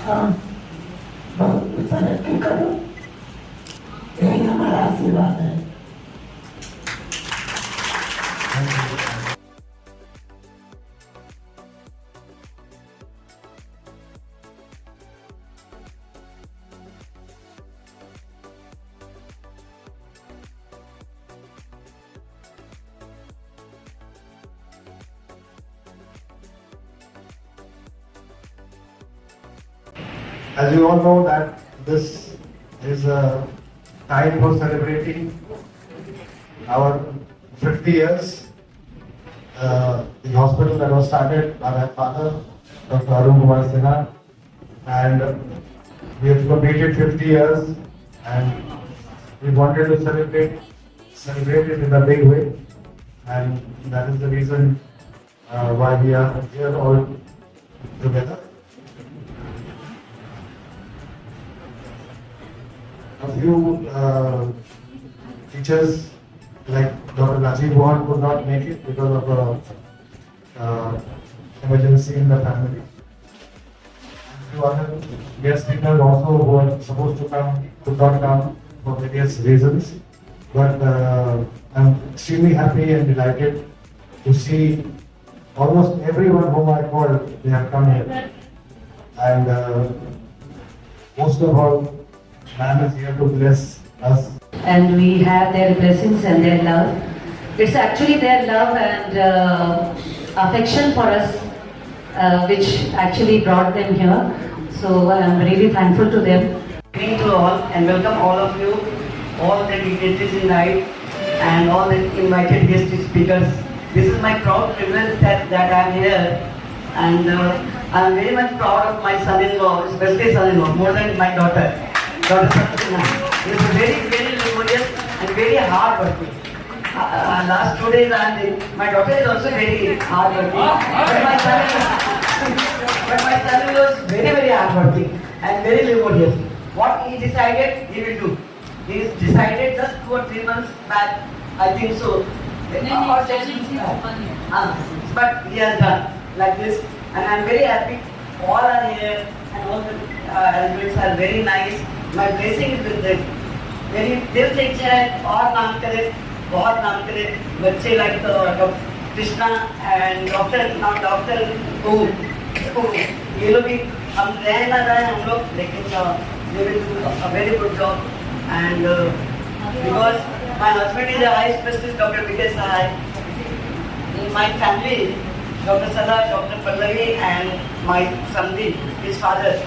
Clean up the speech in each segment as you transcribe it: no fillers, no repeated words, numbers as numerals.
हम बहुत तरक्की करो, यही हमारा आशीर्वाद है। As you all know that this is a time for celebrating our 50 years. The hospital that was started by my father, Dr. Arun Kumar Sinha, and we have completed 50 years, and we wanted to celebrate it in a big way, and that is the reason why we are here all together. A few teachers like Dr. Rajiv Mohan could not make it because of emergency in the family. A few other guest speakers also who were supposed to come could not come for various reasons. But I'm extremely happy and delighted to see almost everyone whom I called, they have come here. And most of all, Ma'am is here to bless us. And we have their blessings and their love. It's actually their love and affection for us which actually brought them here. So I'm really thankful to them. Good evening to all and welcome all of you, all the dignitaries in night and all the invited guest speakers. This is my proud privilege that I am here, and I am very much proud of my son-in-law, especially son-in-law, more than my daughter. Dr. Satyana. He is very laborious and very hard working. Last 2 days my daughter is also very hard working. But my son-in-law is very hard working and very laborious. What he decided, he will do. He is decided just 2 or 3 months back, I think so. But he has done like this, and I am very happy. All are here and all the arrangements are very nice. My blessing is with them. मेरी दिल से इच्छा है और नाम करे, बहुत नाम करे, बच्चे like कृष्णा and डॉक्टर ये लोग भी हम रह ना रहे हम लोग, लेकिन they will do a very good job. And because my husband is a eye specialist, Dr. Vijay Sahai. In my family, Dr. Sada, Dr. Pallavi, and my Sandeep, his father,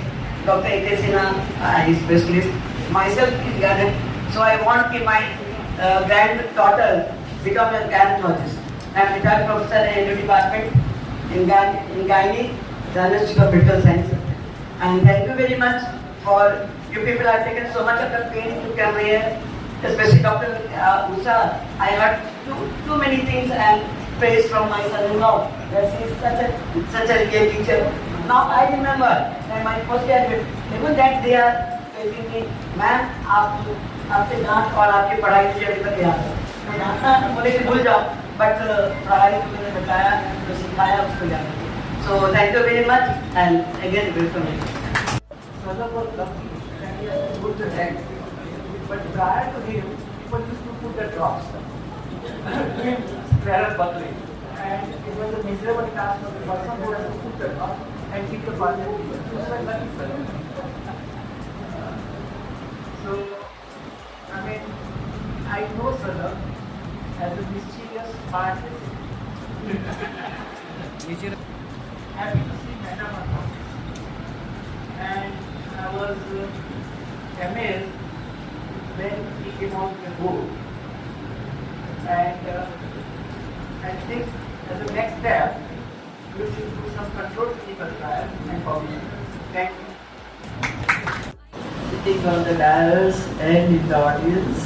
Dr. A.K. Sinha, eye specialist. Myself is Ganesh. So I want to my granddaughter become a gynecologist. I am retired professor in the department in gynae, University of Medical Science. And thank you very much for you people have taken so much of the pain to come here, especially Dr. Usha. I heard too many things and praise from my son-in-law that she is such a great teacher. Now I remember that my postgraduate, even that they are telling me, ma'am, आपके डांट और आपकी पढ़ाई मुझे अभी तक याद है. मैं डांटना बोले कि भूल जाओ, but पढ़ाई जो मैंने बताया, जो सिखाया उसको याद है. So thank you very much and again welcome. Sadam was lucky and he has to put the head. But prior to him, people used to put the drops. Doing Clarence Buckley. And it was a miserable task for the person who has to put the drop and keep the body. It was a lucky fellow. So, I mean, I know Sadam as a mischievous part. Happy to see Madam at office. And I was amazed when he came out with the book. And I think as a next step, we should do some controlled clinical trials and publish. Thank you. Sitting on the dais and in the audience,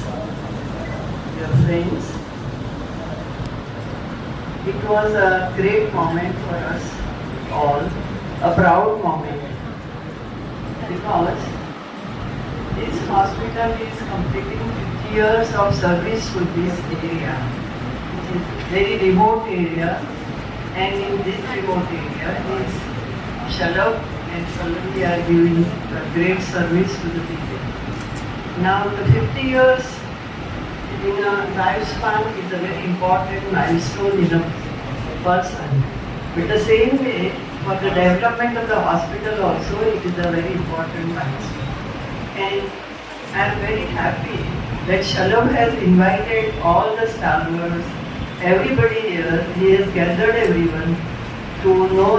dear friends, it was a great moment for us all, a proud moment, because this hospital is completing 50 years of service to this area, which is very remote area, and in this remote area is Shalab and suddenly are giving a great service to the people. Now the 50 years in a lifespan is a very important milestone in a person. But the same way, for the development of the hospital also, it is a very important milestone. And I am very happy that Shalom has invited all the stalwarts, everybody here. He has gathered everyone to know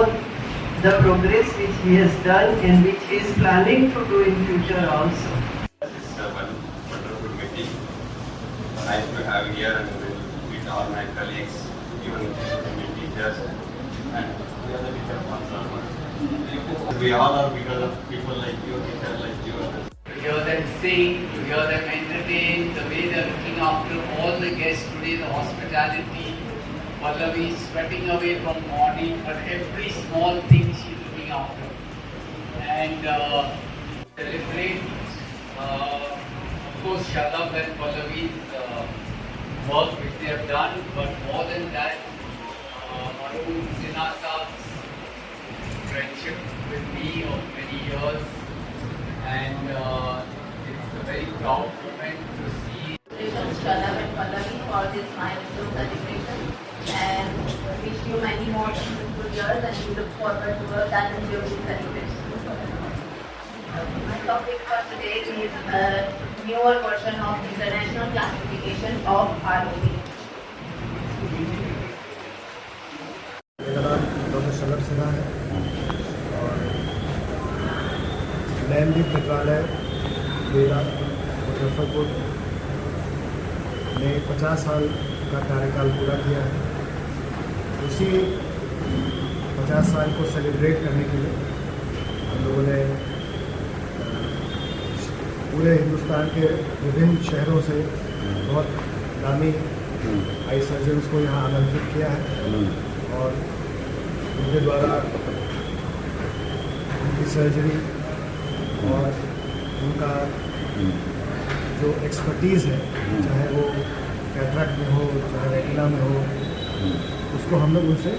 the progress which he has done and which he is planning to do in future also. It's a wonderful meeting. Nice to have here and with all my colleagues, even the teachers and the other teachers also. We all are because of people like you, teachers like you. To hear them sing, to hear them entertain, the way they are looking after all the guests today, the hospitality. Pallavi is sweating away from morning, but every small thing she is looking after. And celebrate, of course, Shalom and Pallavi's work which they have done, but more than that, Arun Sinha Saab's friendship with me of many years, and it's a very proud moment to see. Congratulations, Shalom and Pallavi, for this milestone celebration, and wish you many more beautiful years, and we look forward to a done and beautiful celebration. My topic for today is a newer version of International Classification of ROB. मेरा नाम doctor Shalabh Sinha है और नैनदीप नेत्रालय बेला मुजफ्फरपुर ने 50 साल का कार्यकाल पूरा किया है। उसी 50 साल को सेलिब्रेट करने के लिए हम लोगों ने पूरे हिंदुस्तान के विभिन्न शहरों से बहुत नामी आई सर्जन्स को यहाँ आमंत्रित किया है और उनके द्वारा उनकी सर्जरी और उनका जो एक्सपर्टीज़ है, चाहे वो कैटरैक्ट में हो, चाहे रेटिना में हो, उसको हम लोग उनसे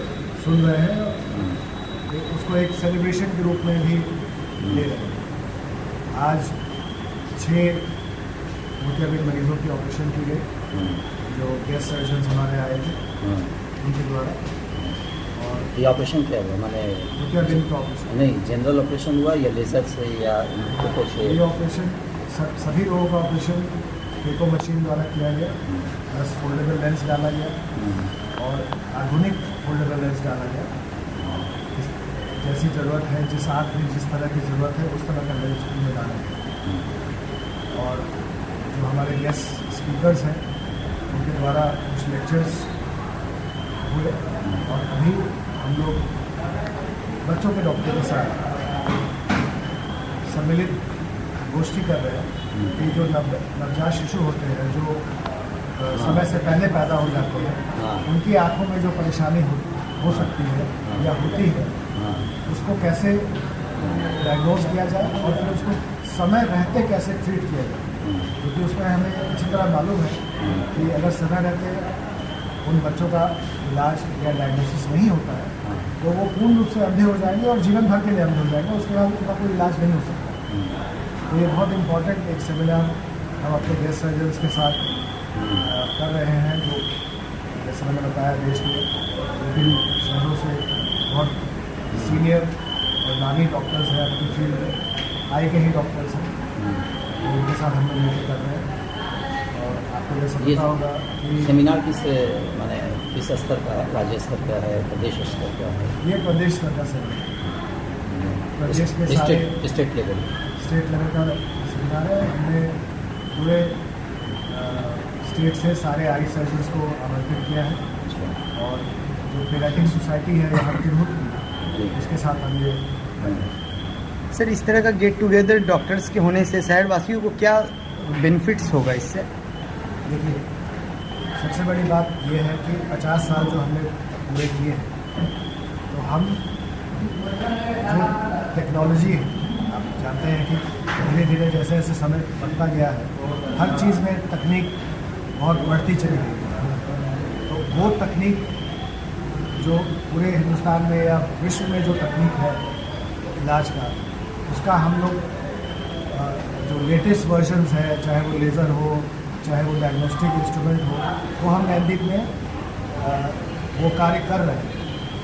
सुन रहे हैं और उसको एक सेलिब्रेशन के रूप में भी ले रहे हैं। आज 6 मोतियाबिंद मरीजों की ऑपरेशन की गई, जो गेस्ट सर्जन्स हमारे आए थे उनके द्वारा। और ये ऑपरेशन क्या हुआ, माने मोतियाबिंद का ऑपरेशन नहीं, जनरल ऑपरेशन हुआ या लेजर से या फोटो से? ये ऑपरेशन सभी लोगों का ऑपरेशन फेको मशीन द्वारा किया गया, प्लस फोल्डेबल लेंस डाला गया और आधुनिक फोल्डेबल लेंस डाला गया। जैसी ज़रूरत है, जिस आँख में जिस तरह की ज़रूरत है उस तरह का लेंस उसमें डाला गया। और जो हमारे गेस्ट स्पीकर्स हैं उनके द्वारा कुछ लेक्चर्स हुए और अभी हम लोग बच्चों के डॉक्टर के साथ सम्मिलित गोष्ठी कर रहे हैं कि जो नवजात शिशु होते हैं, जो समय से पहले पैदा हो जाते हैं, उनकी आँखों में जो परेशानी हो सकती है या होती है, उसको कैसे डायग्नोज किया जाए और फिर उसको समय रहते कैसे ट्रीट किया जाए। क्योंकि उसमें हमें अच्छी तरह मालूम है कि अगर समय रहते उन बच्चों का इलाज या डायग्नोसिस नहीं होता है तो वो पूर्ण रूप से अंधे हो जाएंगे और जीवन भर के लिए अंधे हो जाएंगे, उसके बाद उनका कोई इलाज नहीं हो सकता। तो ये बहुत इम्पोर्टेंट एक सेमिनार हम अपने गेस्ट सर्जन्स के साथ कर रहे हैं, जो जैसे मैंने बताया देश के विभिन्न शहरों से बहुत सीनियर और नामी डॉक्टर्स हैं, अपनी फील्ड में आए के ही डॉक्टर्स हैं, तो उनके साथ हम लोग मिलकर कर रहे हैं। और आपको जैसे पता होगा कि सेमिनार माने किस स्तर का है, राज्य स्तर का है, प्रदेश स्तर का है? ये प्रदेश स्तर का सेमिनार, प्रदेश के सारे स्टेट लेवल का सेमिनार है। हमने पूरे स्टेट से सारे आई सर्जन्स को आमंत्रित किया है और जो पेडियाट्रिक सोसाइटी है यहाँ तिरहुत की, उसके साथ हम ये सर, इस तरह का गेट टुगेदर डॉक्टर्स के होने से शहरवासियों को क्या बेनिफिट्स होगा इससे? देखिए, सबसे बड़ी बात यह है कि 50 साल जो हमने पूरे किए हैं, तो हम जो टेक्नोलॉजी है, आप जानते हैं कि धीरे धीरे जैसे जैसे समय बढ़ता गया है, हर चीज़ में तकनीक बहुत बढ़ती चली गई है। तो वो तकनीक जो पूरे हिंदुस्तान में या विश्व में जो तकनीक है, इलाज का, उसका हम लोग जो लेटेस्ट वर्जन्स है, चाहे वो लेज़र हो, चाहे वो डायग्नोस्टिक इंस्ट्रूमेंट हो, वो हम नैन्दिक में वो कार्य कर रहे हैं।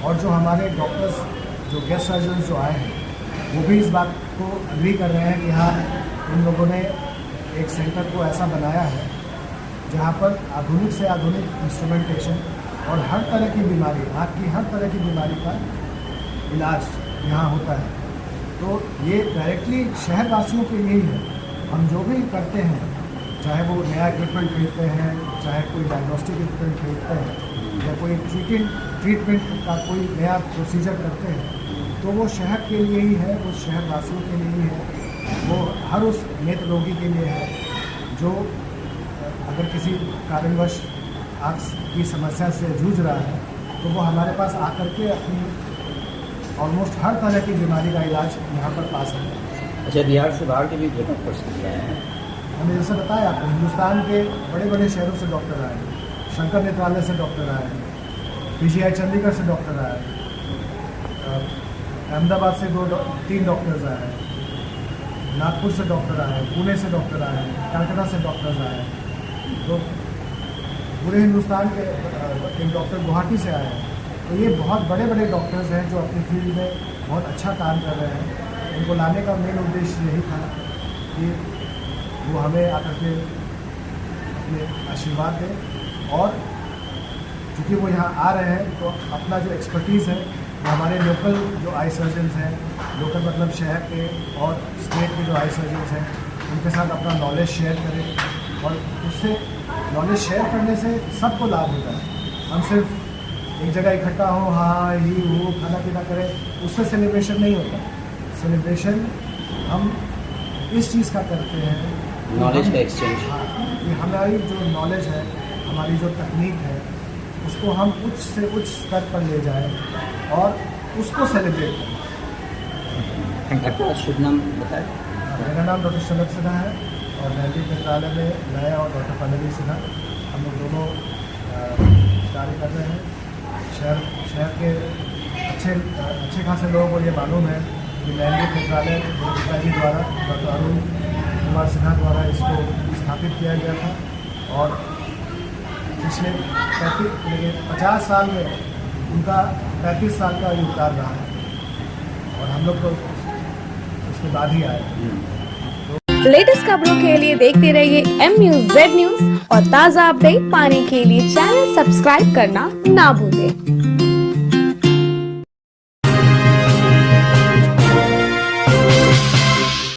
और जो हमारे डॉक्टर्स, जो गेस्ट सर्जन्स जो आए हैं, वो भी इस बात को अग्री कर रहे हैं कि हाँ, इन लोगों ने एक सेंटर को ऐसा बनाया है जहाँ पर आधुनिक से आधुनिक इंस्ट्रूमेंटेशन और हर तरह की बीमारी, आँख की हर तरह की बीमारी का इलाज यहाँ होता है। तो ये डायरेक्टली शहरवासियों के लिए ही है। हम जो भी करते हैं, चाहे वो नया इक्विपमेंट खरीदते हैं, चाहे कोई डायग्नोस्टिक इक्विपमेंट खरीदते हैं, या कोई ट्रीटमेंट का कोई नया प्रोसीजर करते हैं, तो वो शहर के लिए ही है, वो शहरवासियों के लिए ही है, वो हर उस नेत्र रोगी के लिए है जो अगर किसी कारणवश आँख की समस्या से जूझ रहा है, तो वो हमारे पास आकर के अपनी ऑलमोस्ट हर तरह की बीमारी का इलाज यहाँ पर पा सकते हैं। अच्छा, बिहार से बाहर के भी जो डॉक्टर्स आए हैं? हमने जैसे बताया आपको, हिंदुस्तान के बड़े बड़े शहरों से डॉक्टर आए हैं, शंकर नेत्रालय से डॉक्टर आए हैं, PGI चंडीगढ़ से डॉक्टर आए हैं, अहमदाबाद से 3 डॉक्टर्स आए हैं, नागपुर से डॉक्टर आए हैं, पुणे से डॉक्टर आए हैं, कलकत्ता से डॉक्टर्स आए हैं। तो पूरे हिंदुस्तान के एक डॉक्टर गुवाहाटी से आए हैं। तो ये बहुत बड़े बड़े डॉक्टर्स हैं जो अपनी फील्ड में बहुत अच्छा काम कर रहे हैं। उनको लाने का मेन उद्देश्य यही था कि वो हमें आकर के अपने आशीर्वाद दें, और चूँकि वो यहाँ आ रहे हैं तो अपना जो एक्सपर्टीज़ है, वो हमारे लोकल जो आई सर्जन्स हैं, लोकल मतलब शहर के और स्टेट के जो आई सर्जन्स हैं, उनके साथ अपना नॉलेज शेयर करें। और उससे नॉलेज शेयर करने से सबको लाभ होता है। हम सिर्फ एक जगह इकट्ठा हो, हाँ ही वो खाना पीना करें, उससे सेलिब्रेशन नहीं होता। सेलिब्रेशन हम इस चीज़ का करते हैं, नॉलेज का एक्सचेंज। हाँ, कि हमारी जो नॉलेज है, हमारी जो तकनीक है, उसको हम उच्च से उच्च स्तर पर ले जाएं और उसको सेलिब्रेट करें। आपका शुभ नाम बताएं? मेरा नाम डॉक्टर शलभ सिन्हा है और नैन्दिक नेत्रालय में मैं और डॉक्टर पल्लवी सिन्हा, हम लोग दोनों कार्य कर रहे हैं। शहर के अच्छे खासे लोगों को ये मालूम है कि नैन्दिक नेत्रालय मेरे पिताजी द्वारा, डॉक्टर अरुण कुमार सिन्हा द्वारा इसको स्थापित किया गया था, और पिछले 50 साल में उनका 35 साल का योगदान रहा है, और हम लोग तो उसके बाद ही आए। लेटेस्ट खबरों के लिए देखते रहिए MUZ न्यूज, और ताज़ा अपडेट पाने के लिए चैनल सब्सक्राइब करना ना भूलें।